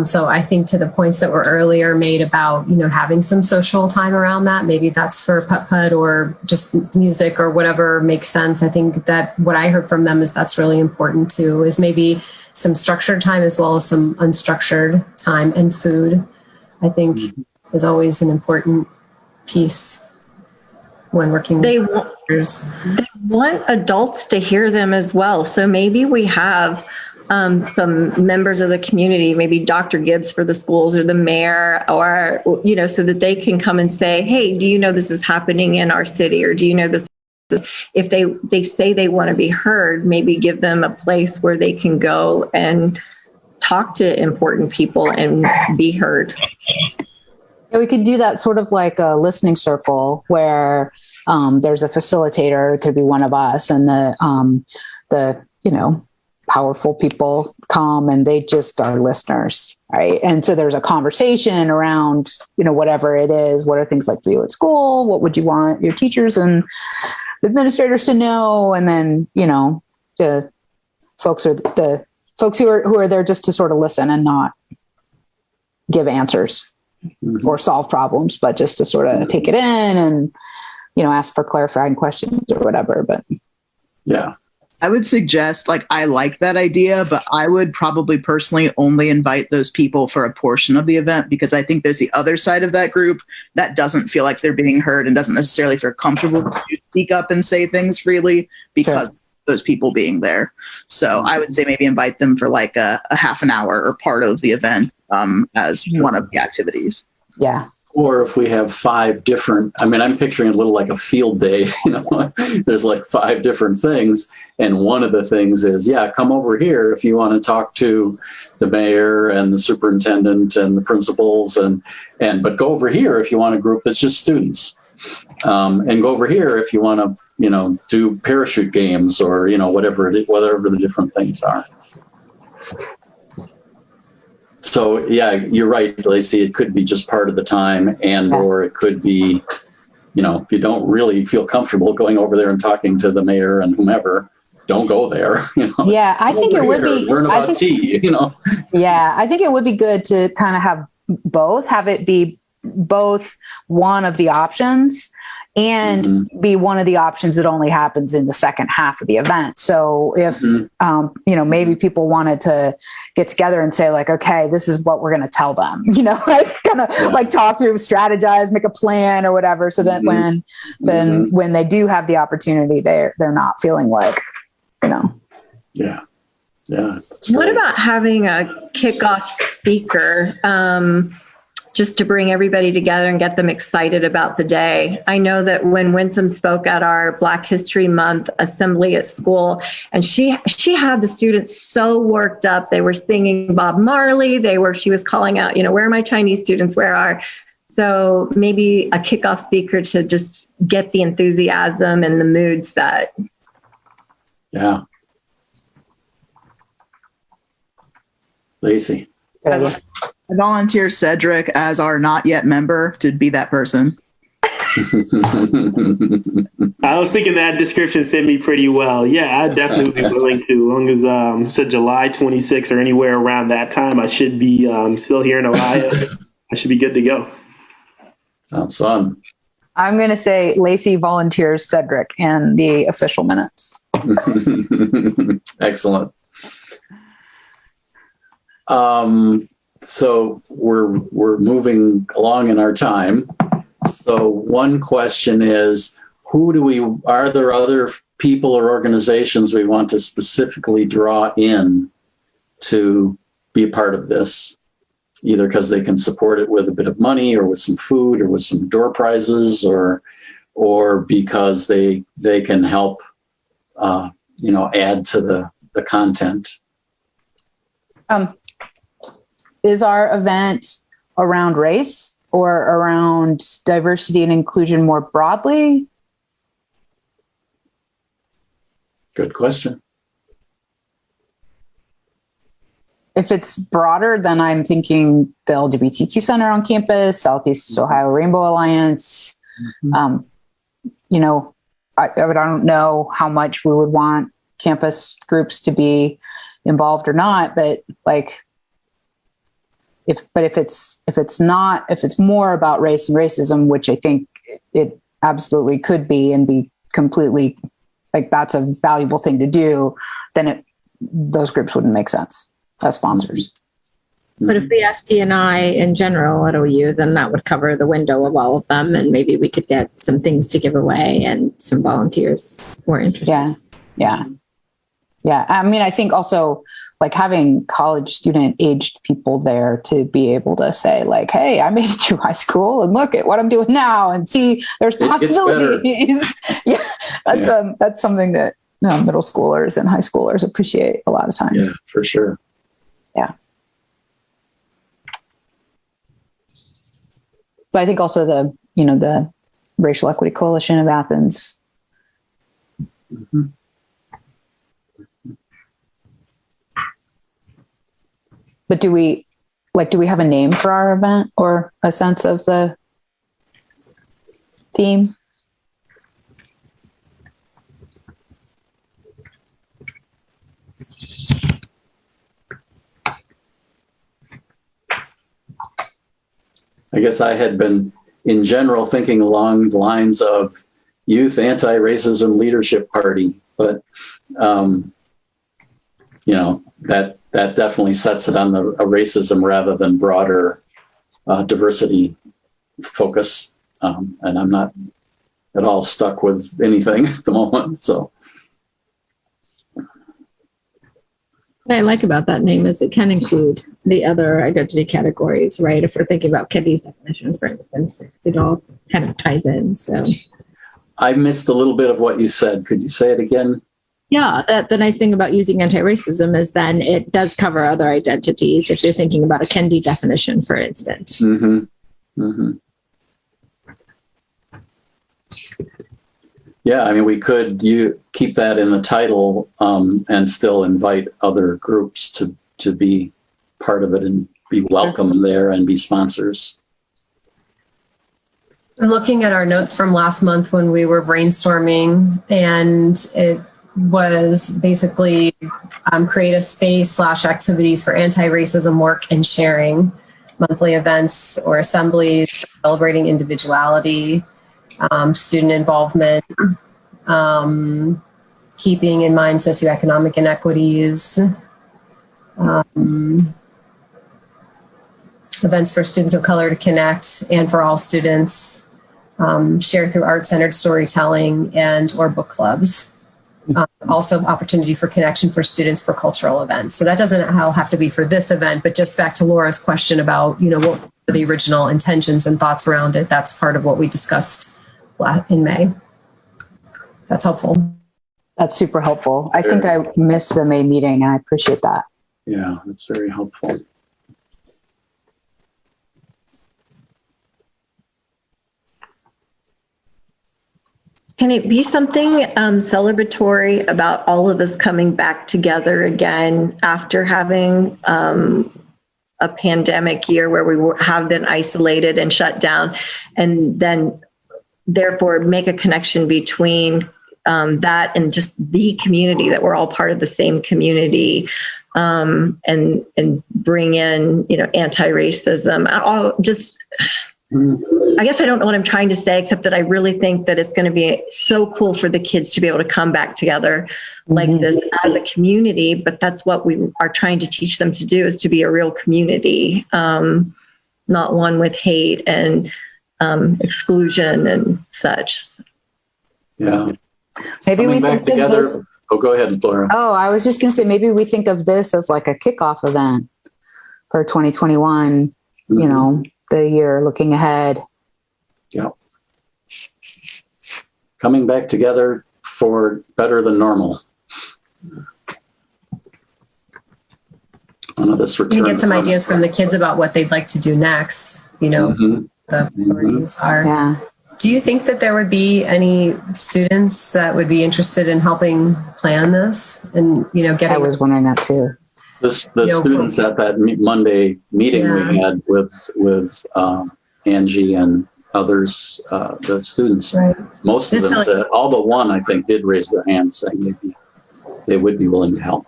So I think to the points that were earlier made about, having some social time around that, maybe that's for putt-putt or just music or whatever makes sense. I think that what I heard from them is that's really important too, is maybe some structured time as well as some unstructured time, and food, I think is always an important piece when working with teachers. They want adults to hear them as well. So maybe we have some members of the community, maybe Dr. Gibbs for the schools or the mayor, or, so that they can come and say, hey, do you know this is happening in our city? Or do you know this? If they say they want to be heard, maybe give them a place where they can go and talk to important people and be heard. Yeah, we could do that sort of like a listening circle where there's a facilitator, it could be one of us, and the powerful people come and they just are listeners, right? And so there's a conversation around, whatever it is. What are things like for you at school? What would you want your teachers and administrators to know? And then, the folks who are there just to sort of listen and not give answers or solve problems, but just to sort of take it in and, ask for clarifying questions or whatever. But yeah. I would suggest, I like that idea, but I would probably personally only invite those people for a portion of the event, because I think there's the other side of that group that doesn't feel like they're being heard and doesn't necessarily feel comfortable to speak up and say things freely because of those people being there. So I would say maybe invite them for a half an hour or part of the event as one of the activities. Yeah. Or if we have 5 different, I'm picturing a little like a field day, there's 5 different things. And one of the things is, come over here if you want to talk to the mayor and the superintendent and the principals, but go over here if you want a group that's just students, and go over here if you want to, do parachute games or, whatever the different things are. So, you're right, Lacey. It could be just part of the time, or it could be, if you don't really feel comfortable going over there and talking to the mayor and whomever, don't go there. Yeah, I think it would be. Learn about tea. Yeah, I think it would be good to kind of have both. Have it be both one of the options and be one of the options that only happens in the second half of the event. So if, maybe people wanted to get together and say okay, this is what we're going to tell them, talk through, strategize, make a plan or whatever. So that when they do have the opportunity, they're not feeling Yeah. Yeah. What about having a kickoff speaker, just to bring everybody together and get them excited about the day? I know that when Winsome spoke at our Black History Month assembly at school, and she had the students so worked up. They were singing Bob Marley. She was calling out, where are my Chinese students? Where are So maybe a kickoff speaker to just get the enthusiasm and the mood set. Yeah. Lacey. I volunteer Cedric as our not yet member to be that person. I was thinking that description fit me pretty well. Yeah, I'd definitely be willing to, as long as said July 26th or anywhere around that time. I should be still here in Ohio. I should be good to go. Sounds fun. I'm going to say Lacey volunteers Cedric in the official minutes. Excellent. So we're moving along in our time. So one question is, are there other people or organizations we want to specifically draw in to be a part of this? Either because they can support it with a bit of money or with some food or with some door prizes, or because they can help, add to the content. Is our event around race or around diversity and inclusion more broadly? Good question. If it's broader, then I'm thinking the LGBTQ Center on campus, Southeast Ohio Rainbow Alliance. I don't know how much we would want campus groups to be involved or not, but if it's more about race and racism, which I think it absolutely could be and be completely that's a valuable thing to do, then those groups wouldn't make sense as sponsors. But if we asked D&I in general at OU, then that would cover the window of all of them, and maybe we could get some things to give away and some volunteers who are interested. Yeah. I mean, I think also having college student aged people there to be able to say hey, I made it through high school and look at what I'm doing now and see there's possibilities. That's something that middle schoolers and high schoolers appreciate a lot of times. Yeah, for sure. Yeah. But I think also the Racial Equity Coalition of Athens. Mm-hmm. But do we have a name for our event or a sense of the theme? I guess I had been, in general, thinking along the lines of Youth Anti-Racism Leadership Party, but that definitely sets it on a racism rather than broader diversity focus, and I'm not at all stuck with anything at the moment. So. What I like about that name is it can include the other identity categories, right? If we're thinking about Kennedy's definition, for instance, it all kind of ties in. So I missed a little bit of what you said. Could you say it again? Yeah, the nice thing about using anti-racism is then it does cover other identities. If you're thinking about a Kennedy definition, for instance. Mm-hmm. Mm-hmm. Yeah, I mean, we could keep that in the title and still invite other groups to be part of it and be welcome there and be sponsors. I'm looking at our notes from last month when we were brainstorming, and it was basically create a space / activities for anti-racism work and sharing, monthly events or assemblies celebrating individuality, student involvement, keeping in mind socioeconomic inequities, events for students of color to connect and for all students, share through art-centered storytelling and or book clubs. Also opportunity for connection for students for cultural events. So that doesn't have to be for this event, but just back to Laura's question about, what were the original intentions and thoughts around it. That's part of what we discussed in May. That's helpful. That's super helpful. I think I missed the May meeting. I appreciate that. Yeah, that's very helpful. Can it be something celebratory about all of us coming back together again after having a pandemic year where we have been isolated and shut down, and then therefore make a connection between that and just the community, that we're all part of the same community, and bring in, anti-racism, I guess I don't know what I'm trying to say, except that I really think that it's going to be so cool for the kids to be able to come back together like this as a community. But that's what we are trying to teach them to do, is to be a real community, not one with hate and exclusion and such. Yeah. Maybe we think of this. Oh, go ahead, Laura. Oh, I was just going to say, maybe we think of this as like a kickoff event for 2021, the year looking ahead. Yeah. Coming back together for better than normal. This return. We get some ideas from the kids about what they'd like to do next, the priorities are. Yeah. Do you think that there would be any students that would be interested in helping plan this and, getting... I was wondering that too. The students at that Monday meeting we had with Angie and others, the students, right. Most of them, said, all but one, I think, did raise their hand saying they would be willing to help.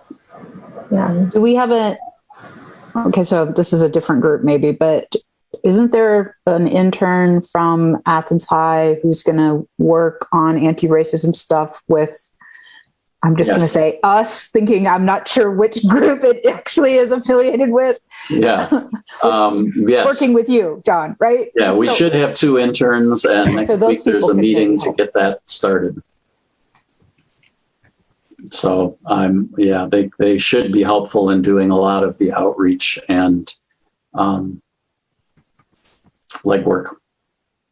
Yeah. Do we have okay, so this is a different group maybe, but isn't there an intern from Athens High who's going to work on anti-racism stuff with, I'm just going to say us, thinking I'm not sure which group it actually is affiliated with. Yeah. Yes. Working with you, John, right? Yeah, we should have 2 interns, and next week there's a meeting to get that started. So they should be helpful in doing a lot of the outreach and legwork.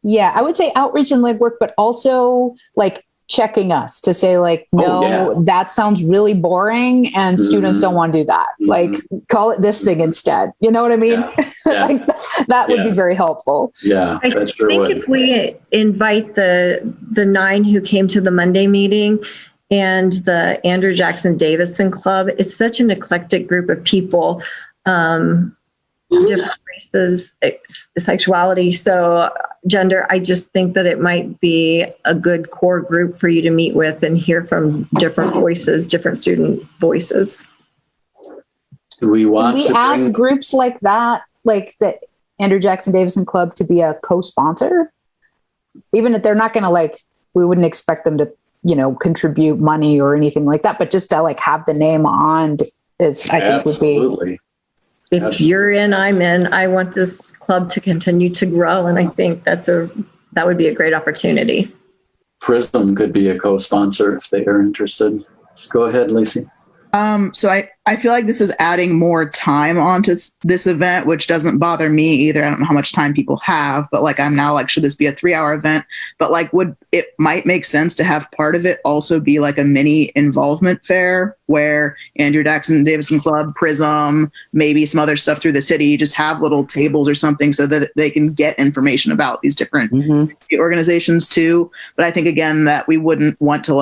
Yeah, I would say outreach and legwork, but also like checking us to say like, no, that sounds really boring and students don't want to do that. Like call it this thing instead. You know what I mean? Yeah. Like, that would be very helpful. Yeah, I think if we invite the 9 who came to the Monday meeting and the Andrew Jackson Davison Club, it's such an eclectic group of people, different races, sexuality, so gender. I just think that it might be a good core group for you to meet with and hear from different voices, different student voices. Do we want to ask groups like that, like the Andrew Jackson Davison Club, to be a co-sponsor? Even if they're not going to we wouldn't expect them to, contribute money or anything like that, but just to have the name on is, I think would be. If you're in, I'm in. I want this club to continue to grow, and I think that would be a great opportunity. Prism could be a co-sponsor if they are interested. Go ahead, Lacey. So I feel like this is adding more time onto this event, which doesn't bother me either. I don't know how much time people have, but I'm now should this be a 3-hour event? But it might make sense to have part of it also be a mini involvement fair where Andrew Jackson Davison Club, Prism, maybe some other stuff through the city, just have little tables or something so that they can get information about these different organizations too. But I think again that we wouldn't want to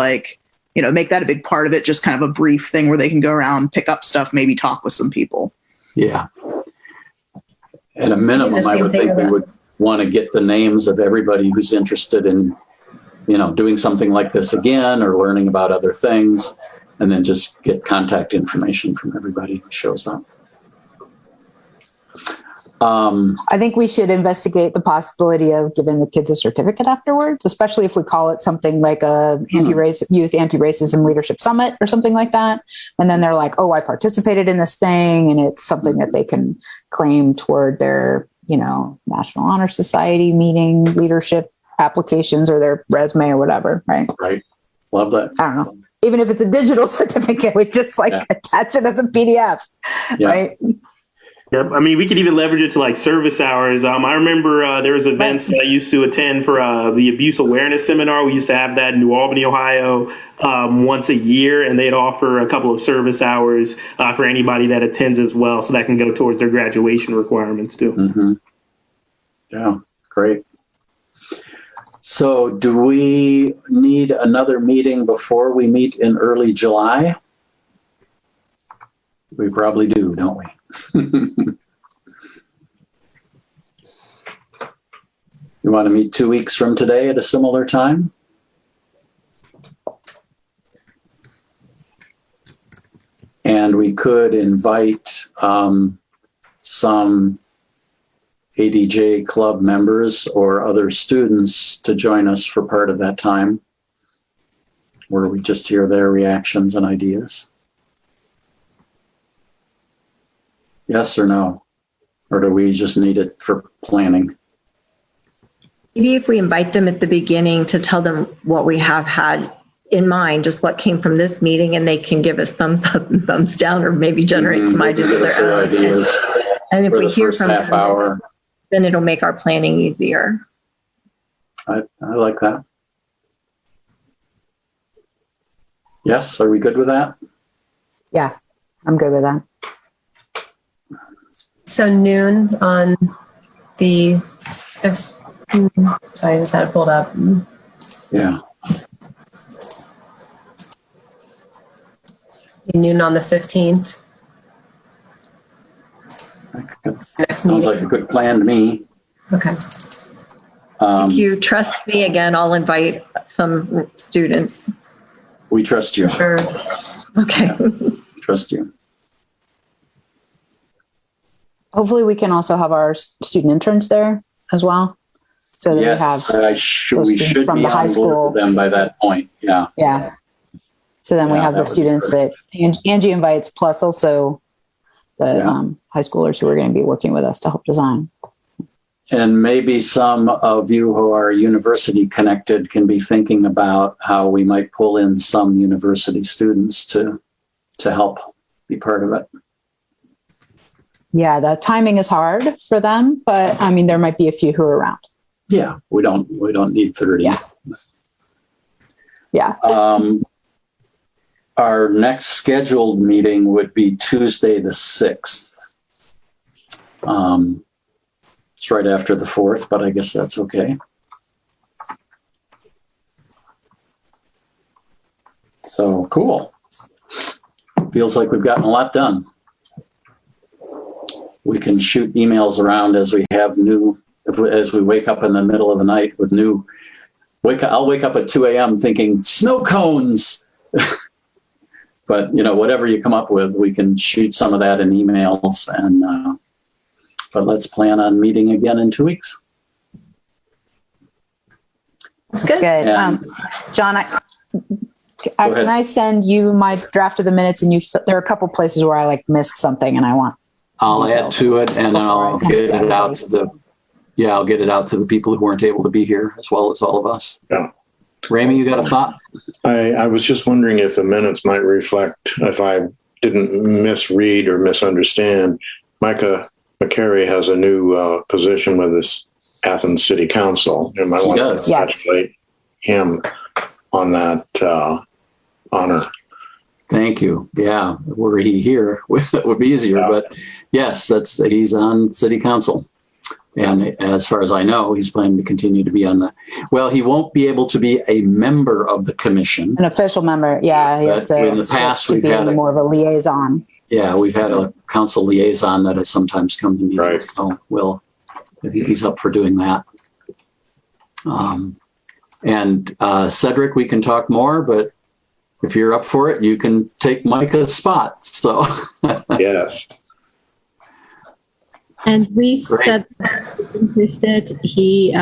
make that a big part of it, just kind of a brief thing where they can go around, pick up stuff, maybe talk with some people. Yeah. At a minimum, I would think we would want to get the names of everybody who's interested in, doing something like this again or learning about other things, and then just get contact information from everybody who shows up. I think we should investigate the possibility of giving the kids a certificate afterwards, especially if we call it something like a youth anti-racism leadership summit or something like that. And then they're like, oh, I participated in this thing, and it's something that they can claim toward their, National Honor Society meeting leadership applications or their resume or whatever. Right. Right. Love that. I don't know. Even if it's a digital certificate, we just attach it as a PDF. Yeah. Right. Yep. I mean, we could even leverage it to service hours. I remember there was events that I used to attend for the abuse awareness seminar. We used to have that in New Albany, Ohio, once a year, and they'd offer a couple of service hours for anybody that attends as well, so that can go towards their graduation requirements too. Mm-hmm. Yeah, great. So do we need another meeting before we meet in early July? We probably do, don't we? You want to meet 2 weeks from today at a similar time? And we could invite some ADJ club members or other students to join us for part of that time, where we just hear their reactions and ideas. Yes or no? Or do we just need it for planning? Maybe if we invite them at the beginning to tell them what we have had in mind, just what came from this meeting, and they can give us thumbs up and thumbs down, or maybe generate some ideas of their own. Ideas. And if we hear from half them, hour. then it'll make our planning easier. I like that. Yes, are we good with that? Yeah, I'm good with that. So noon on the 5th. Sorry, I just had it pulled up. Yeah. Noon on the 15th. Next Sounds meeting. like a good plan to me. Okay. If you trust me again, I'll invite some students. We trust you. Sure. Okay. Trust you. Hopefully we can also have our student interns there as well. So that Yes, we have, we those should students from be the high on board school. with them by that point. Yeah. yeah. So then we Yeah, have the that would be students that Angie invites, plus also the high schoolers who are going to be working with us to help design. And maybe some of you who are university connected can be thinking about how we might pull in some university students to help be part of it. Yeah, the timing is hard for them, but I mean, there might be a few who are around. Yeah, we don't need 30. Yeah. Yeah. Our next scheduled meeting would be Tuesday the 6th. It's right after the 4th, but I guess that's okay. So cool. Feels like we've gotten a lot done. We can shoot emails around as we have as we wake up in the middle of the night with I'll wake up at 2 a.m. thinking snow cones. But, whatever you come up with, we can shoot some of that in emails. But let's plan on meeting again in 2 weeks. That's good. And- John, ahead. can I send you my draft of the minutes? And there are a couple places where I missed something and I want. I'll add to it and Before I I'll send get it to it out everybody. I'll get it out to the people who weren't able to be here, as well as all of us. Yeah. Ramey, you got a thought? I was just wondering if the minutes might reflect, if I didn't misread or misunderstand, Micah McCary has a new position with this Athens City Council. And I want to does. congratulate him on that honor. Thank you. Yeah, were he here, it would be easier. Yeah. But yes, he's on City Council. And as far as I know, he's planning to continue to be he won't be able to be a member of the commission. An official member. Yeah. He has But to in the past, switch to we've had being more of a liaison. Yeah, we've had a council liaison that has sometimes come to meetings. Right. So I think he's up for doing that. And Cedric, we can talk more, but if you're up for it, you can take Micah's spot. So Yes. And Reese Great. said that he's interested. He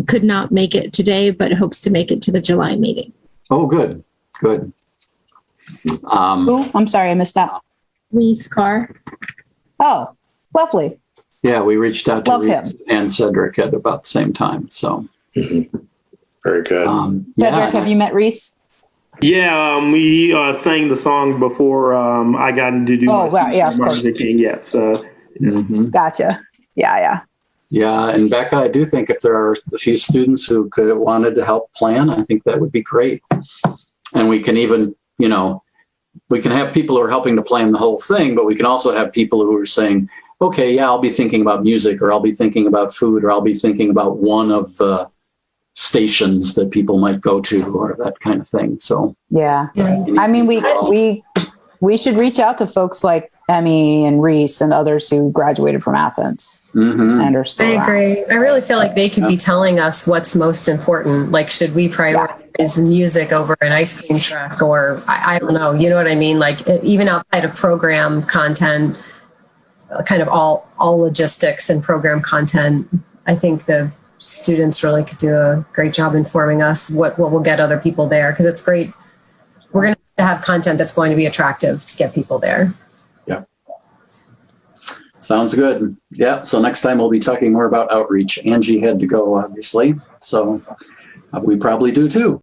could not make it today, but hopes to make it to the July meeting. Oh, good. Oh, I'm sorry. I missed that. Reese Carr. Oh, lovely. Yeah, we reached out to Love him. Reese and Cedric at about the same time. So Very good. Cedric, have you met Reese? Yeah, we sang the song before I got to do Oh, right, yeah, of Martin course. Luther King. Yeah, so Mhm. Gotcha. Yeah. Yeah, and Becca, I do think if there are a few students who wanted to help plan, I think that would be great. And we can even, we can have people who are helping to plan the whole thing, but we can also have people who are saying, okay, yeah, I'll be thinking about music, or I'll be thinking about food, or I'll be thinking about one of the stations that people might go to or that kind of thing. So Yeah. I mean, we should reach out to folks like Emmy and Reese and others who graduated from Athens and are still I around. agree. I really feel like they could be telling us what's most important. Like, should we prioritize music over an ice cream truck, or I don't know. You know what I mean? Like, even outside of program content, kind of all logistics and program content. I think the students really could do a great job informing us what will get other people there, because it's great. We're going to have content that's going to be attractive to get people there. Yeah. Sounds good. Yeah. So next time we'll be talking more about outreach. Angie had to go, obviously. So we probably do too.